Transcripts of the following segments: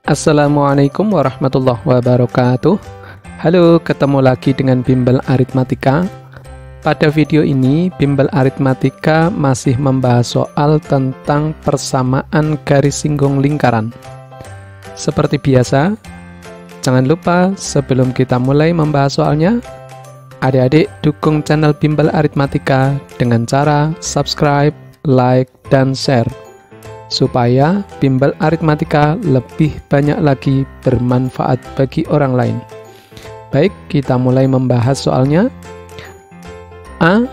Assalamualaikum warahmatullahi wabarakatuh. Halo, ketemu lagi dengan Bimbel Aritmatika. Pada video ini, Bimbel Aritmatika masih membahas soal tentang persamaan garis singgung lingkaran. Seperti biasa, jangan lupa sebelum kita mulai membahas soalnya, adik-adik dukung channel Bimbel Aritmatika dengan cara subscribe, like, dan share, supaya Bimbel Aritmatika lebih banyak lagi bermanfaat bagi orang lain. Baik, kita mulai membahas soalnya. A.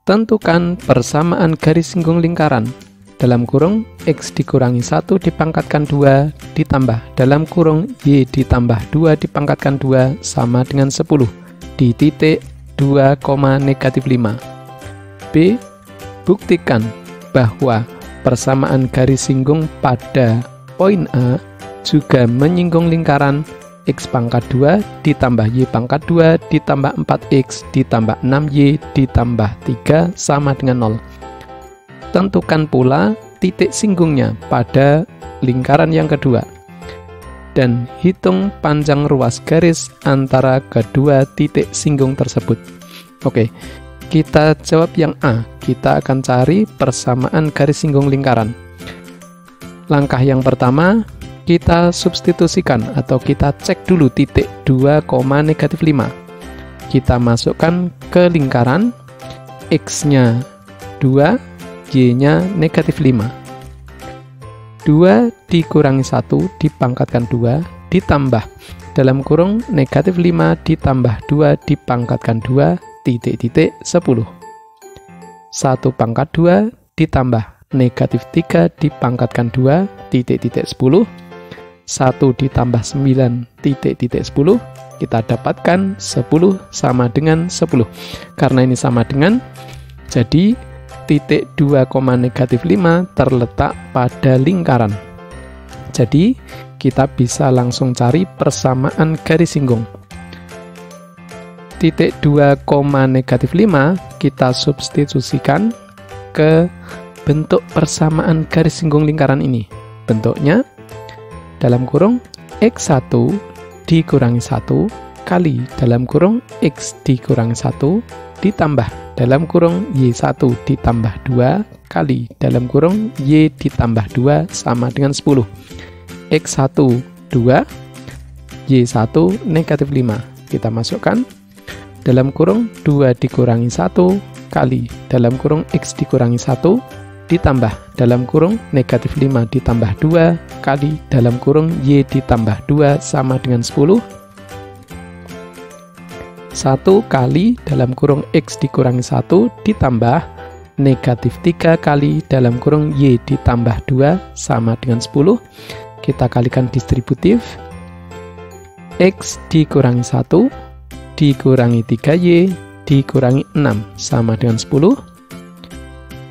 Tentukan persamaan garis singgung lingkaran. Dalam kurung X dikurangi 1 dipangkatkan 2 ditambah dalam kurung Y ditambah 2 dipangkatkan 2 sama dengan 10 di titik 2, -5. B. Buktikan bahwa persamaan garis singgung pada poin A juga menyinggung lingkaran X pangkat 2 ditambah Y pangkat 2 ditambah 4X ditambah 6Y ditambah 3 sama dengan 0. Tentukan pula titik singgungnya pada lingkaran yang kedua dan hitung panjang ruas garis antara kedua titik singgung tersebut. Oke, kita jawab yang A. Kita akan cari persamaan garis singgung lingkaran. Langkah yang pertama, kita substitusikan atau kita cek dulu titik 2, -5. Kita masukkan ke lingkaran, X-nya 2, Y-nya -5. 2 dikurangi 1 dipangkatkan 2 ditambah dalam kurung -5 ditambah 2 dipangkatkan 2 titik-titik 10. 1 pangkat 2 ditambah -3 dipangkatkan 2 titik-titik 10. 1 ditambah 9 titik-titik 10. Kita dapatkan 10 sama dengan 10. Karena ini sama dengan, jadi titik 2, -5 terletak pada lingkaran. Jadi kita bisa langsung cari persamaan garis singgung. Titik 2, -5 kita substitusikan ke bentuk persamaan garis singgung lingkaran ini. Bentuknya dalam kurung X1 dikurangi 1 kali dalam kurung X dikurangi 1 ditambah dalam kurung Y1 ditambah 2 kali dalam kurung Y ditambah 2 sama dengan 10. X1 2, Y1 -5. Kita masukkan dalam kurung 2 dikurangi 1 kali dalam kurung X dikurangi 1 ditambah dalam kurung -5 ditambah 2 kali dalam kurung Y ditambah 2 sama dengan 10. 1 kali dalam kurung X dikurangi 1 ditambah -3 kali dalam kurung Y ditambah 2 sama dengan 10. Kita kalikan distributif. X dikurangi 1 dikurangi 3Y dikurangi 6 sama dengan 10.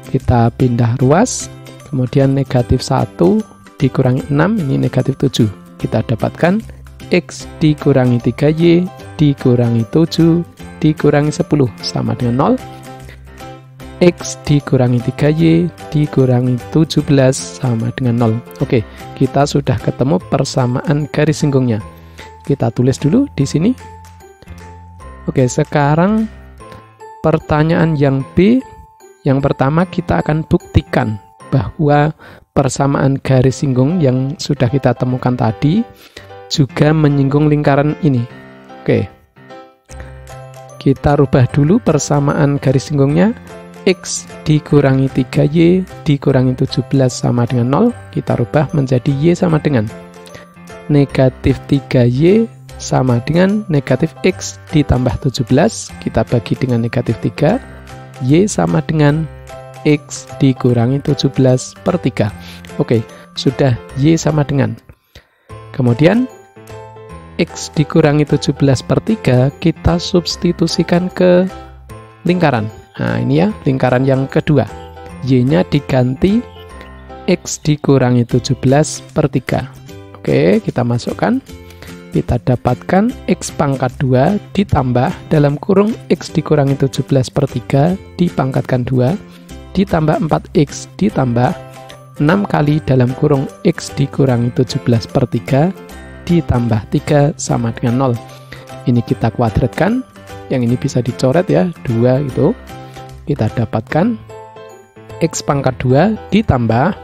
Kita pindah ruas, kemudian -1 dikurangi 6, ini -7. Kita dapatkan X dikurangi 3Y dikurangi 7 dikurangi 10 sama dengan 0. X dikurangi 3Y dikurangi 17 sama dengan 0. Oke, kita sudah ketemu persamaan garis singgungnya. Kita tulis dulu di sini. Oke, sekarang pertanyaan yang B. Yang pertama, kita akan buktikan bahwa persamaan garis singgung yang sudah kita temukan tadi juga menyinggung lingkaran ini. Oke, kita rubah dulu persamaan garis singgungnya. X dikurangi 3Y dikurangi 17 sama dengan 0. Kita rubah menjadi Y sama dengan -3Y sama dengan -X ditambah 17. Kita bagi dengan -3. Y sama dengan X dikurangi 17/3. Oke, sudah Y sama dengan. Kemudian X dikurangi 17/3 kita substitusikan ke lingkaran. Nah, ini ya, lingkaran yang kedua. Y-nya diganti X dikurangi 17/3. Oke, kita masukkan. Kita dapatkan X pangkat 2 ditambah dalam kurung X dikurangi 17/3 dipangkatkan 2 ditambah 4X ditambah 6 kali dalam kurung X dikurangi 17/3 ditambah 3 sama dengan 0. Ini kita kuadratkan, yang ini bisa dicoret ya, 2 itu. Kita dapatkan X pangkat 2 ditambah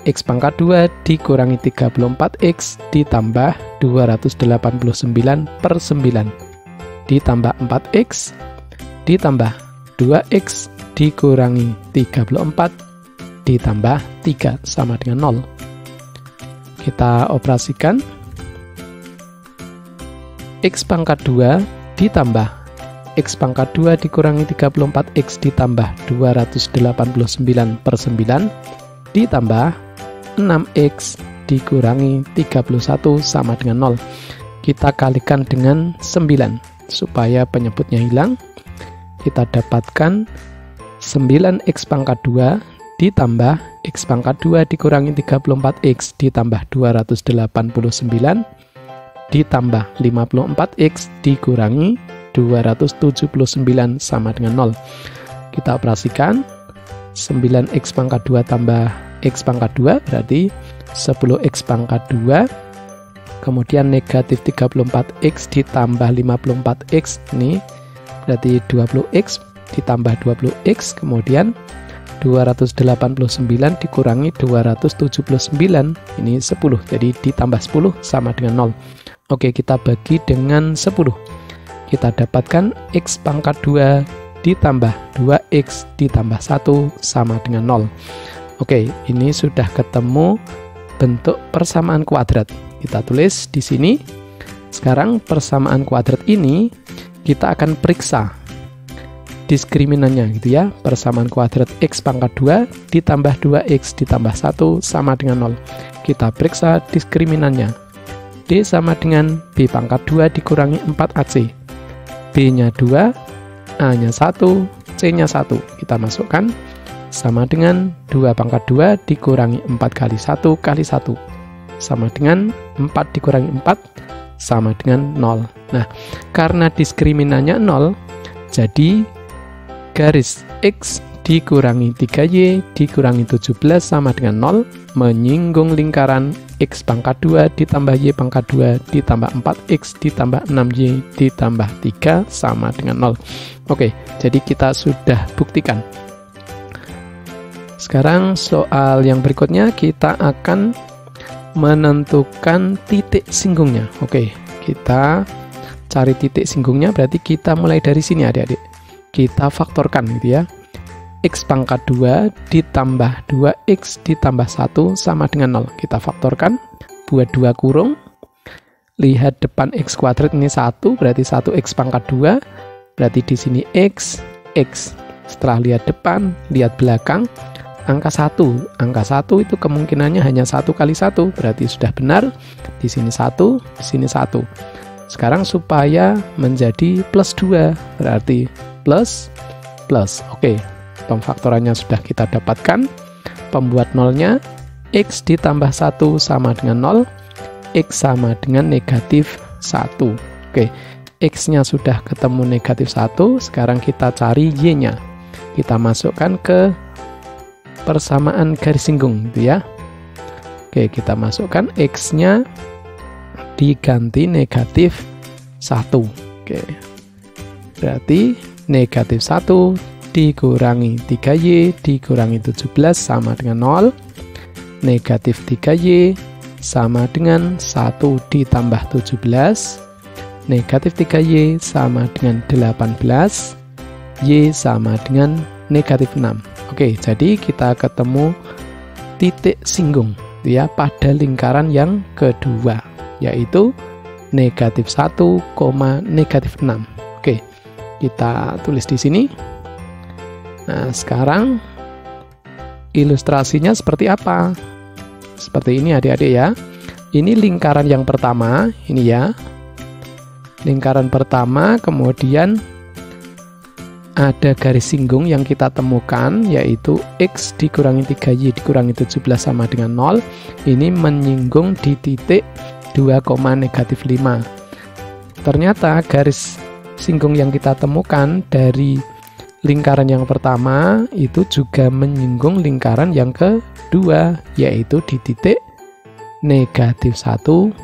X pangkat 2 dikurangi 34X ditambah 289/9 ditambah 4X ditambah 2X dikurangi 34 ditambah 3 sama dengan 0. Kita operasikan. X pangkat 2 ditambah X pangkat 2 dikurangi 34X ditambah 289/9 ditambah 6X dikurangi 31 sama dengan 0. Kita kalikan dengan 9 supaya penyebutnya hilang. Kita dapatkan 9X pangkat 2 ditambah X pangkat 2 dikurangi 34X ditambah 289 ditambah 54X dikurangi 279 sama dengan 0. Kita operasikan. 9X pangkat 2 tambah X pangkat 2 berarti 10X pangkat 2, kemudian negatif 34X ditambah 54X, ini berarti 20X ditambah 20X, kemudian 289 dikurangi 279, ini 10, jadi ditambah 10 sama dengan 0. Oke, kita bagi dengan 10. Kita dapatkan X pangkat 2 ditambah 2X ditambah 1 sama dengan 0. Oke, ini sudah ketemu bentuk persamaan kuadrat. Kita tulis di sini. Sekarang persamaan kuadrat ini kita akan periksa diskriminan-nya gitu ya. Persamaan kuadrat X pangkat 2 ditambah 2X ditambah 1 sama dengan 0. Kita periksa diskriminan-nya. D sama dengan B pangkat 2 dikurangi 4AC. B-nya 2, A-nya 1, C-nya 1. Kita masukkan sama dengan 2 pangkat 2 dikurangi 4 kali 1 kali 1. Sama dengan 4 dikurangi 4 sama dengan 0. Nah, karena diskriminannya 0, jadi garis X dikurangi 3Y dikurangi 17 sama dengan 0, menyinggung lingkaran X pangkat 2 ditambah Y pangkat 2 ditambah 4X ditambah 6Y ditambah 3 sama dengan 0. Oke, jadi kita sudah buktikan. Sekarang soal yang berikutnya kita akan menentukan titik singgungnya. Oke, kita cari titik singgungnya, berarti kita mulai dari sini adik-adik. Kita faktorkan gitu ya. X pangkat 2 ditambah 2X ditambah 1 sama dengan 0. Kita faktorkan, buat 2 kurung. Lihat depan X kuadrat ini 1, berarti 1X pangkat 2. Berarti di sini X, X. Setelah lihat depan, lihat belakang, angka 1. Angka 1 itu kemungkinannya hanya 1 kali 1, berarti sudah benar. Di sini 1, di sini 1. Sekarang supaya menjadi plus 2, berarti plus, plus. Oke, pemfaktorannya sudah kita dapatkan. Pembuat nolnya, X ditambah 1 sama dengan 0, X sama dengan negatif 1. Oke, X-nya sudah ketemu negatif 1, sekarang kita cari Y-nya. Kita masukkan ke persamaan garis singgung gitu ya. Oke, kita masukkan X-nya diganti negatif 1. Oke, berarti negatif 1 dikurangi 3Y dikurangi 17 sama dengan 0. Negatif 3Y sama dengan 1 ditambah 17. Negatif 3Y sama dengan 18. Y sama dengan negatif 6. Oke, jadi kita ketemu titik singgung ya pada lingkaran yang kedua, yaitu negatif 1, negatif 6. Oke, kita tulis di sini. Nah, sekarang ilustrasinya seperti apa? Seperti ini adik-adik ya. Ini lingkaran yang pertama, ini ya. Lingkaran pertama, kemudian ada garis singgung yang kita temukan, yaitu X dikurangi 3Y dikurangi 17 sama dengan 0. Ini menyinggung di titik 2, negatif 5. Ternyata garis singgung yang kita temukan dari lingkaran yang pertama itu juga menyinggung lingkaran yang kedua, yaitu di titik negatif 1,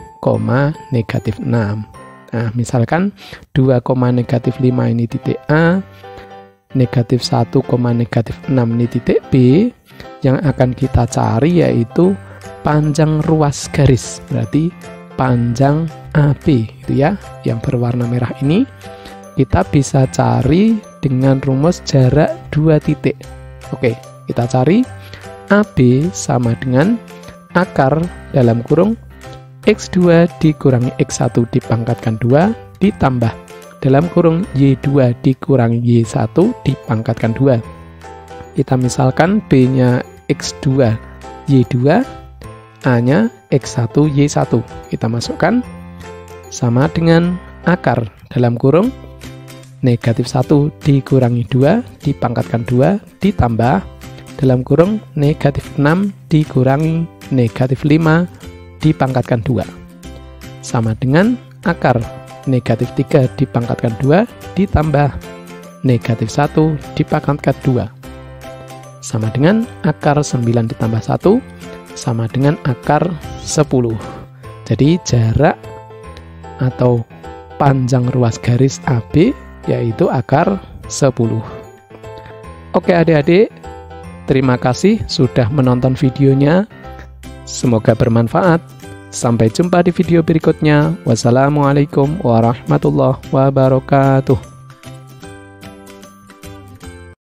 negatif 6. Nah, misalkan 2, negatif 5 ini titik A, negatif 1, negatif 6 ini titik B. Yang akan kita cari yaitu panjang ruas garis, berarti panjang AB gitu ya, yang berwarna merah ini. Kita bisa cari dengan rumus jarak 2 titik. Oke, kita cari AB sama dengan akar dalam kurung X2 dikurangi X1 dipangkatkan 2 ditambah dalam kurung Y2 dikurangi Y1 dipangkatkan 2. Kita misalkan B-nya X2 Y2, A-nya X1 Y1. Kita masukkan sama dengan akar dalam kurung negatif 1 dikurangi 2 dipangkatkan 2 ditambah dalam kurung negatif 6 dikurangi negatif 5 dipangkatkan 2 sama dengan akar negatif 3 dipangkatkan 2 ditambah negatif 1 dipangkatkan 2 sama dengan akar 9 ditambah 1 sama dengan akar 10. Jadi jarak atau panjang ruas garis AB yaitu akar 10. Oke adik-adik, terima kasih sudah menonton videonya. Semoga bermanfaat. Sampai jumpa di video berikutnya. Wassalamualaikum warahmatullahi wabarakatuh.